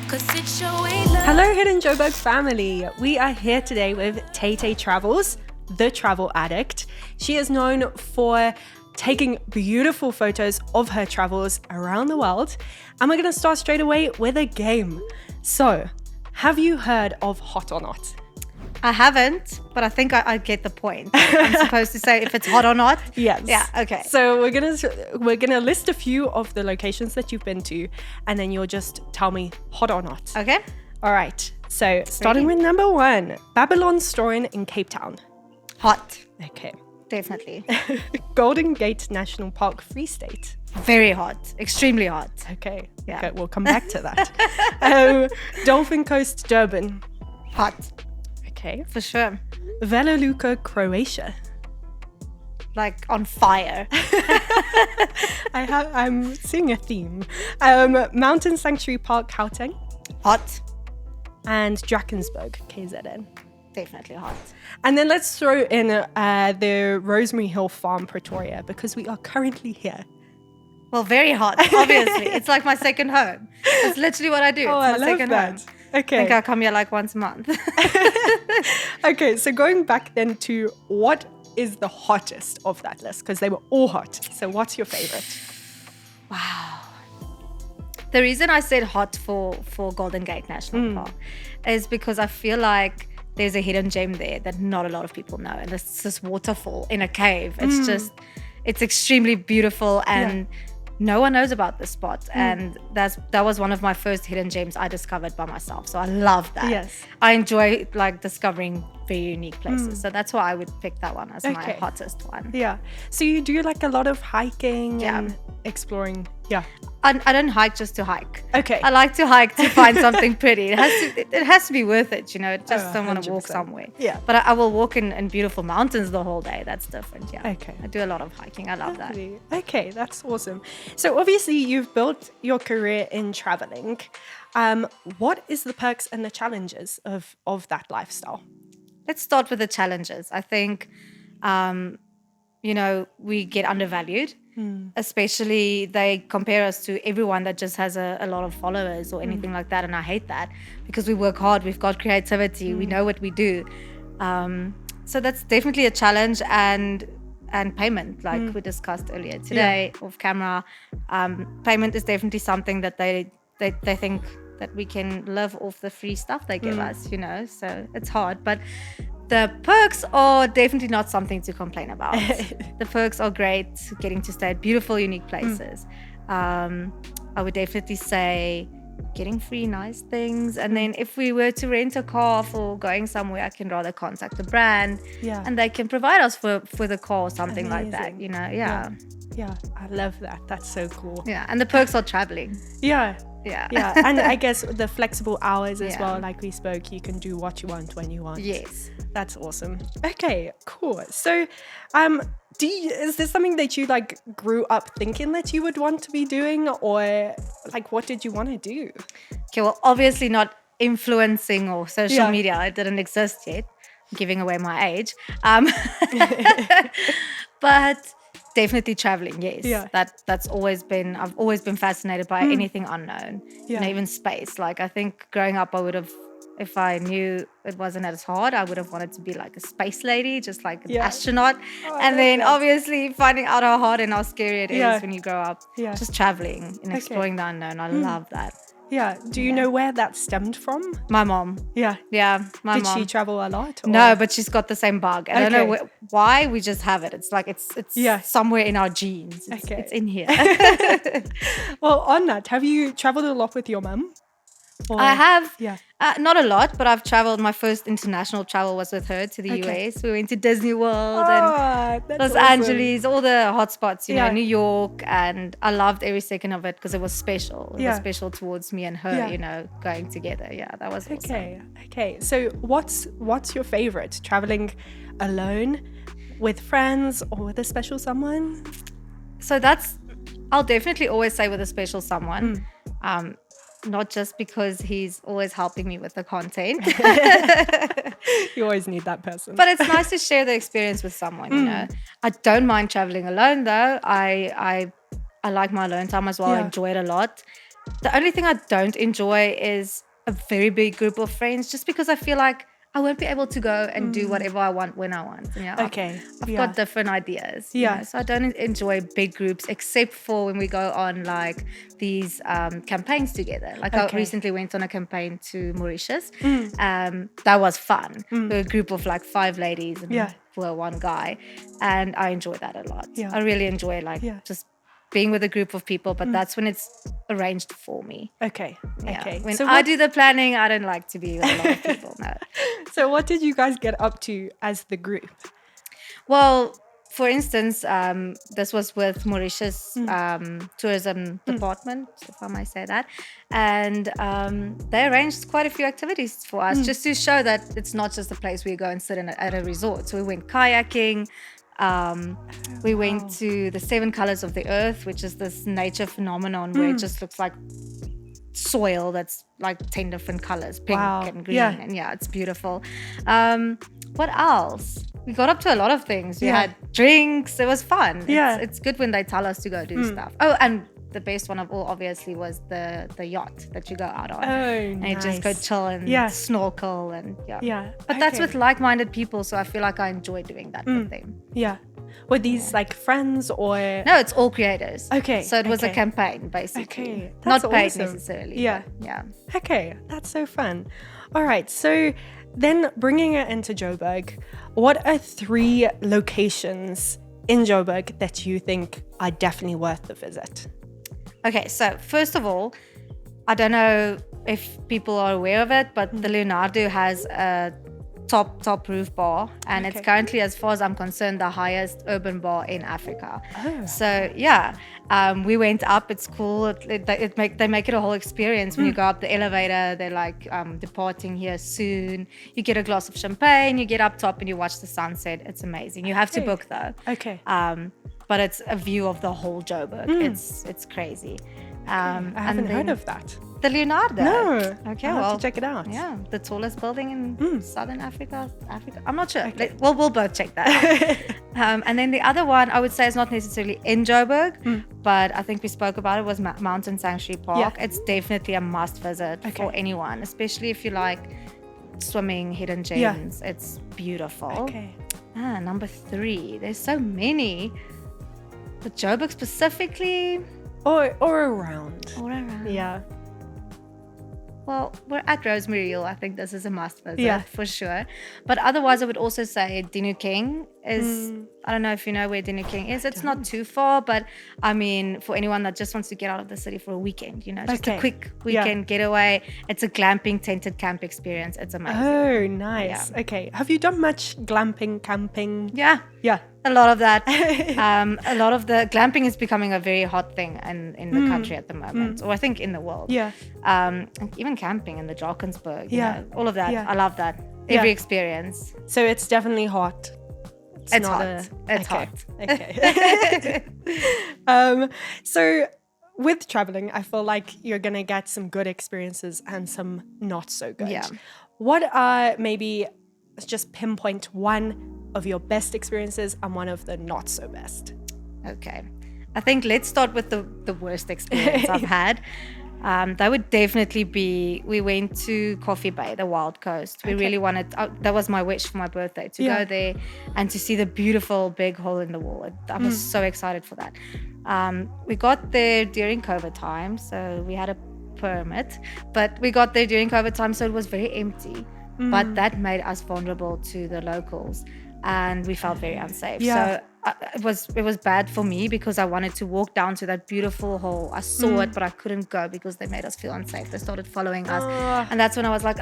Hello, HiddenJoburg family. We are here today with Tay Tay Travels, the travel addict. She is known for taking beautiful photos of her travels around the world. And we're going to start straight away with a game. So, have you heard of Hot or Not? I haven't, but I think I get the point. I'm supposed to say if it's hot or not? Yes. Yeah, okay. So we're gonna list a few of the locations that you've been to, and then you'll just tell me hot or not. Okay. All right. So starting with number 1, Babylon Storin in Cape Town. Hot. Okay. Definitely. Golden Gate National Park, Free State. Very hot. Extremely hot. Okay. Yeah. Okay, we'll come back to that. Dolphin Coast, Durban. Hot. Okay. For sure. Vela Luka, Croatia. Like on fire. I'm seeing a theme. Mountain Sanctuary Park, Gauteng. Hot. And Drakensberg, KZN. Definitely hot. And then let's throw in the Rosemary Hill Farm, Pretoria, because we are currently here. Well, very hot, obviously. It's like my second home. That's literally what I do. Oh, it's my I love second that. home. Okay. I think I come here like once a month. Okay, so going back then to what is the hottest of that list? Because they were all hot. So what's your favorite? Wow. The reason I said hot for Golden Gate National Park is because I feel like there's a hidden gem there that not a lot of people know. And it's this waterfall in a cave. It's it's extremely beautiful and no one knows about this spot. And that was one of my first hidden gems I discovered by myself. So I love that. Yes. I enjoy like discovering very unique places. So that's why I would pick that one as my hottest one. Yeah. So you do like a lot of hiking Yeah. and exploring. Yeah. I don't hike just to hike. Okay. I like to hike to find something pretty. It has to be worth it, you know. Just don't want to walk 100%. somewhere. Yeah. But I will walk in beautiful mountains the whole day. That's different. Yeah. Okay. I do a lot of hiking. I love that. Okay, that's awesome. So obviously you've built your career in traveling. What is the perks and the challenges of that lifestyle? Let's start with the challenges. I think, we get undervalued. Especially they compare us to everyone that just has a lot of followers or anything like that. And I hate that because we work hard. We've got creativity. We know what we do. So that's definitely a challenge and payment, like we discussed earlier today off camera. Payment is definitely something that they think that we can live off the free stuff they give us, you know, so it's hard. But the perks are definitely not something to complain about. The perks are great, getting to stay at beautiful, unique places. I would definitely say getting free nice things. And then if we were to rent a car for going somewhere, I can rather contact the brand and they can provide us for the car or something like that, you know. Yeah, I love that. That's so cool. Yeah, and the perks are traveling. Yeah. And I guess the flexible hours as well, like we spoke, you can do what you want when you want. Yes. That's awesome. Okay, cool. So is this something that you like grew up thinking that you would want to be doing, or like what did you want to do? Okay, well, obviously not influencing or social media. It didn't exist yet. I'm giving away my age. But definitely traveling, yes. Yeah. That's always been, I've always been fascinated by anything unknown. Yeah. You know, even space. Like I think growing up I would have, if I knew it wasn't as hard, I would have wanted to be like a space lady, just like an astronaut. And then obviously finding out how hard and how scary it is when you grow up. Yeah. Just traveling and exploring the unknown. I love that. Yeah. Do you know where that stemmed from? My mom. Yeah. Yeah, my Did mom. she travel a lot? Or? No, but she's got the same bug. I don't know why, we just have it. It's like it's somewhere in our genes. It's in here. Well, on that, have you traveled a lot with your mum? I have. Yeah. Not a lot, but I've traveled. My first international travel was with her to the US. We went to Disney World and Los Angeles, all the hot spots, you know, New York. And I loved every second of it because it was special. It was special towards me and her, you know, going together. Yeah, that was awesome. Okay. So what's your favorite? Traveling alone, with friends, or with a special someone? So I'll definitely always say with a special someone. Not just because he's always helping me with the content. You always need that person. But it's nice to share the experience with someone, you know. I don't mind traveling alone though. I like my alone time as well. I enjoy it a lot. The only thing I don't enjoy is a very big group of friends, just because I feel like I won't be able to go and do whatever I want when I want. And Okay. I've Yeah. got different ideas. Yeah. So I don't enjoy big groups except for when we go on like these campaigns together. Like I Okay. recently went on a campaign to Mauritius. That was fun. We were a group of like 5 ladies and Yeah. we're one guy. And I enjoy that a lot. Yeah. I really enjoy just being with a group of people, but that's when it's arranged for me. Okay. Yeah. Okay. When So I do the planning, I don't like to be with a lot of people. No. So what did you guys get up to as the group? Well, for instance, this was with Mauritius tourism department, if I may say that, and they arranged quite a few activities for us just to show that it's not just a place where you go and sit at a resort. So we went kayaking. We went to the 7 colors of the earth, which is this nature phenomenon where it just looks like soil that's like 10 different colors, pink and green. Yeah. And it's beautiful. What else? We got up to a lot of things. We had drinks. It was fun. It's good when they tell us to go do stuff. Oh, and the best one of all obviously was the yacht that you go out on. Oh, and nice. you just go chill and snorkel and But that's with like-minded people, so I feel like I enjoy doing that with them. Yeah. Were these like friends or? No, it's all creators. Okay. So it was a campaign basically. Okay. That's Not paid awesome. necessarily. Yeah. But yeah. Okay. That's so fun. All right. So then bringing it into Joburg, what are 3 locations in Joburg that you think are definitely worth the visit? Okay, so first of all, I don't know if people are aware of it, but the Leonardo has a top roof bar, and it's currently, as far as I'm concerned, the highest urban bar in Africa. So we went up. It's cool. They make it a whole experience. When you go up the elevator, they're like, departing here soon. You get a glass of champagne, you get up top and you watch the sunset. It's amazing. You have to book though. Okay. But it's a view of the whole Joburg. It's crazy. I haven't heard of that. The Leonardo. No. Okay, I'll well, have to check it out. Yeah, the tallest building in southern Africa. I'm not sure. We'll both check that out. And then the other one I would say is not necessarily in Joburg, but I think we spoke about it, was Mountain Sanctuary Park. Yeah. It's definitely a must visit for anyone, especially if you like swimming, hidden gems. It's beautiful. Okay. Number 3. There's so many. But Joburg specifically, Or around. all around. Yeah. Well, we're at Rosemary Hill. I think this is a must visit for sure. But otherwise, I would also say Dinu King is, I don't know if you know where Dinu King is. It's not too far, but I mean, for anyone that just wants to get out of the city for a weekend, just a quick weekend getaway. It's a glamping tented camp experience. It's amazing. Oh, nice. Yeah. Okay. Have you done much glamping, camping? Yeah. Yeah. A lot of that. A lot of the glamping is becoming a very hot thing in the country at the moment, or I think in the world. Yeah. Even camping in the Drakensberg. Yeah. All of that. Yeah. I love that. Every experience. So it's definitely hot. It's hot. It's hot. Okay. So with traveling, I feel like you're going to get some good experiences and some not so good. Yeah. What are maybe, let's just pinpoint one of your best experiences and one of the not so best? Okay. I think let's start with the worst experience I've had. That would definitely be, we went to Coffee Bay, the Wild Coast. We really wanted, that was my wish for my birthday, to go there and to see the beautiful big hole in the wall. I was so excited for that. We got there during COVID time, so we had a permit, but we got there during COVID time, so it was very empty. But that made us vulnerable to the locals, and we felt very unsafe. So it was bad for me because I wanted to walk down to that beautiful hole. I saw it, but I couldn't go because they made us feel unsafe. They started following us, and that's when I was like,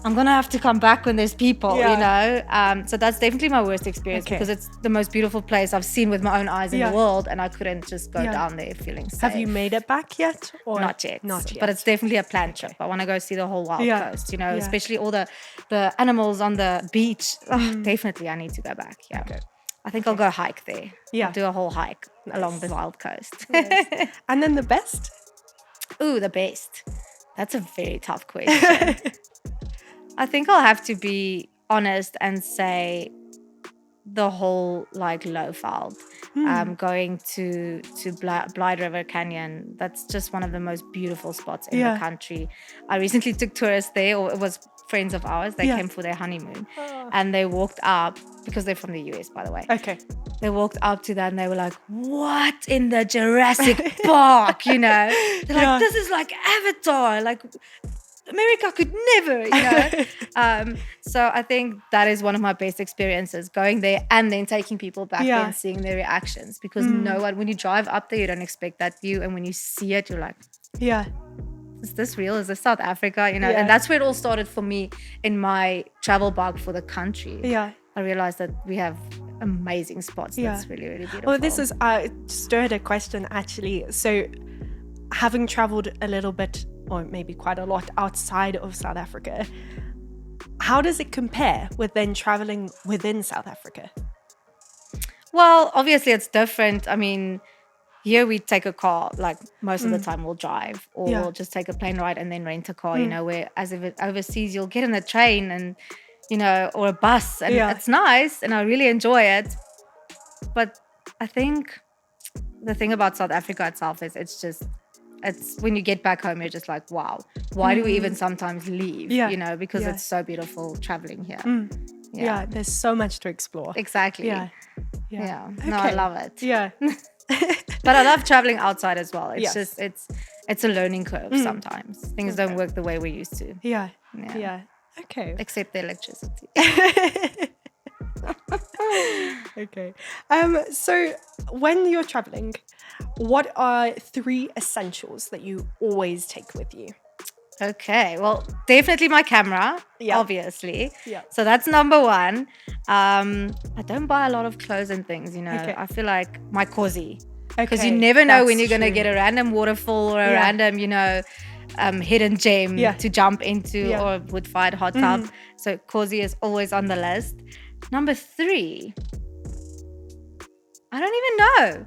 I'm gonna have to come back when there's people, So that's definitely my worst experience because it's the most beautiful place I've seen with my own eyes in the world, and I couldn't just go down there feeling safe. Have you made it back yet? Or not yet? Not yet. But it's definitely a planned trip. I want to go see the whole Wild Coast, especially all the animals on the beach. Definitely, I need to go back. Yeah. Okay. I think I'll go hike there. Yeah. I'll do a whole hike along the Wild Coast. Nice. And then the best? Ooh, the best. That's a very tough question. I think I'll have to be honest and say the whole Lowveld. going to Blyde River Canyon. That's just one of the most beautiful spots in the country. I recently took tourists there, or it was friends of ours. They came for their honeymoon, and they walked up, because they're from the US, by the way. Okay. They walked up to that and they were like, what in the Jurassic Park, you know? They're like, this is like Avatar, like America could never, you know? So I think that is one of my best experiences, going there and then taking people back there and seeing their reactions, because no one, when you drive up there, you don't expect that view. And when you see it, you're like, is this real? Is this South Africa? You know, and that's where it all started for me in my travel bug for the country. I realized that we have amazing spots. That's really, really beautiful. Well, this is stirred a question actually. So having traveled a little bit, or maybe quite a lot, outside of South Africa, how does it compare with then traveling within South Africa? Well, obviously it's different. I mean, here we take a car, like most of the time we'll drive, or we'll just take a plane ride and then rent a car, you know, where as if it overseas, you'll get in a train and, you know, or a bus, and it's nice and I really enjoy it. But I think the thing about South Africa itself is it's when you get back home, you're just like, wow, why do we even sometimes leave? You know, because it's so beautiful traveling here. Yeah, there's so much to explore. Exactly. Yeah. Okay. No, I love it. Yeah. But I love traveling outside as well. It's just it's a learning curve sometimes. Things don't work the way we used to. Yeah. Okay. Except the electricity. Okay. So when you're traveling, what are 3 essentials that you always take with you? Okay. Well, definitely my camera, obviously. So that's number 1. I don't buy a lot of clothes and things, you know. I feel like my cozy. Because you never know when you're going to get a random waterfall or a random, you know, hidden gem to jump into, or wood-fired hot tub. So cozy is always on the list. Number 3, I don't even know.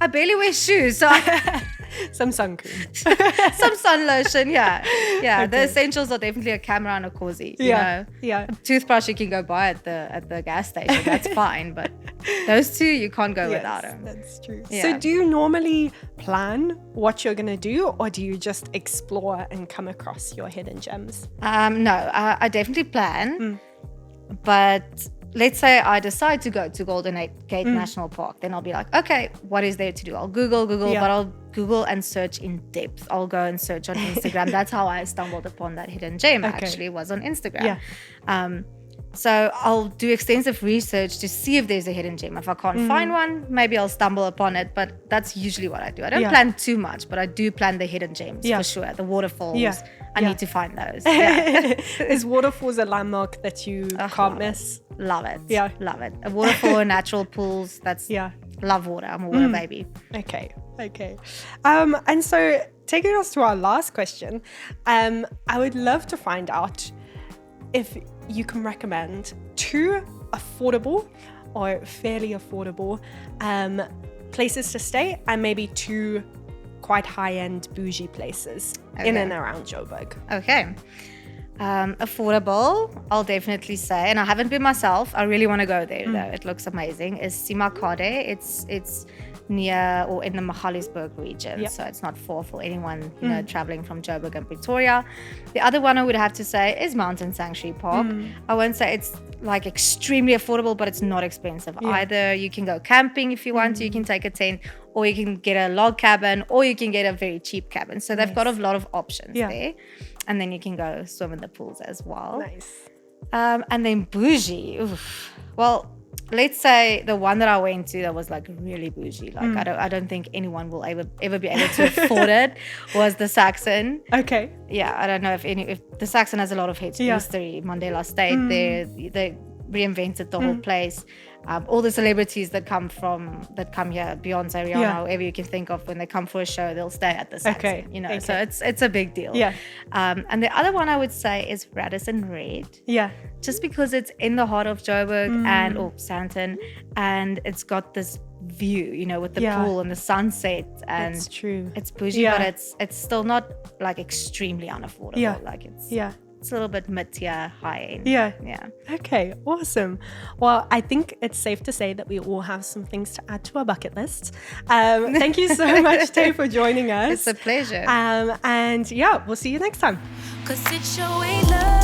I barely wear shoes, so some sun cream, some sun lotion. Okay. The essentials are definitely a camera and a cozy. You know? A toothbrush you can go buy at the gas station. That's fine, but those 2 you can't go without them. That's true. So do you normally plan what you're gonna do, or do you just explore and come across your hidden gems? No, I definitely plan, but let's say I decide to go to Golden Gate National Park, then I'll be like, okay, what is there to do? I'll Google, but I'll Google and search in depth. I'll go and search on Instagram. That's how I stumbled upon that hidden gem, actually, was on Instagram. So I'll do extensive research to see if there's a hidden gem. If I can't find one, maybe I'll stumble upon it, but that's usually what I do. I don't plan too much, but I do plan the hidden gems for sure. The waterfalls, I need to find those. Is waterfalls a landmark that you can't miss? Love it. Love it. A waterfall and natural pools, that's love water. I'm a water baby. Okay. And so taking us to our last question, I would love to find out if you can recommend 2 affordable or fairly affordable places to stay, and maybe 2 quite high-end bougie places in and around Joburg. Okay. Affordable, I'll definitely say, and I haven't been myself. I really want to go there though. It looks amazing. Is Simakade. It's near or in the Magaliesburg region, so it's not far for anyone you know traveling from Joburg and Pretoria. The other one I would have to say is Mountain Sanctuary Park. I won't say it's like extremely affordable, but it's not expensive either. You can go camping if you want to. You can take a tent, or you can get a log cabin, or you can get a very cheap cabin. So they've got a lot of options there. And then you can go swim in the pools as well. Nice. And then bougie. Oof. Well, let's say the one that I went to that was like really bougie. Like I don't think anyone will ever be able to afford it. Was the Saxon. Okay. Yeah, I don't know if the Saxon has a lot of history. Mandela stayed there. They reinvented the whole place. All the celebrities that come here, Beyonce, Rihanna, whoever you can think of, when they come for a show, they'll stay at the Saxon. You know, so it's a big deal. And the other one I would say is Radisson Red. Just because it's in the heart of Joburg or Sandton, and it's got this view, you know, with the pool and the sunset, and that's true. It's bougie, but it's still not like extremely unaffordable. Like it's It's a little bit mid-tier, high-end. Yeah. Yeah. Okay, awesome. Well, I think it's safe to say that we all have some things to add to our bucket list. Thank you so much, Tay, for joining us. It's a pleasure. And yeah, we'll see you next time. 'Cause it's your way, love.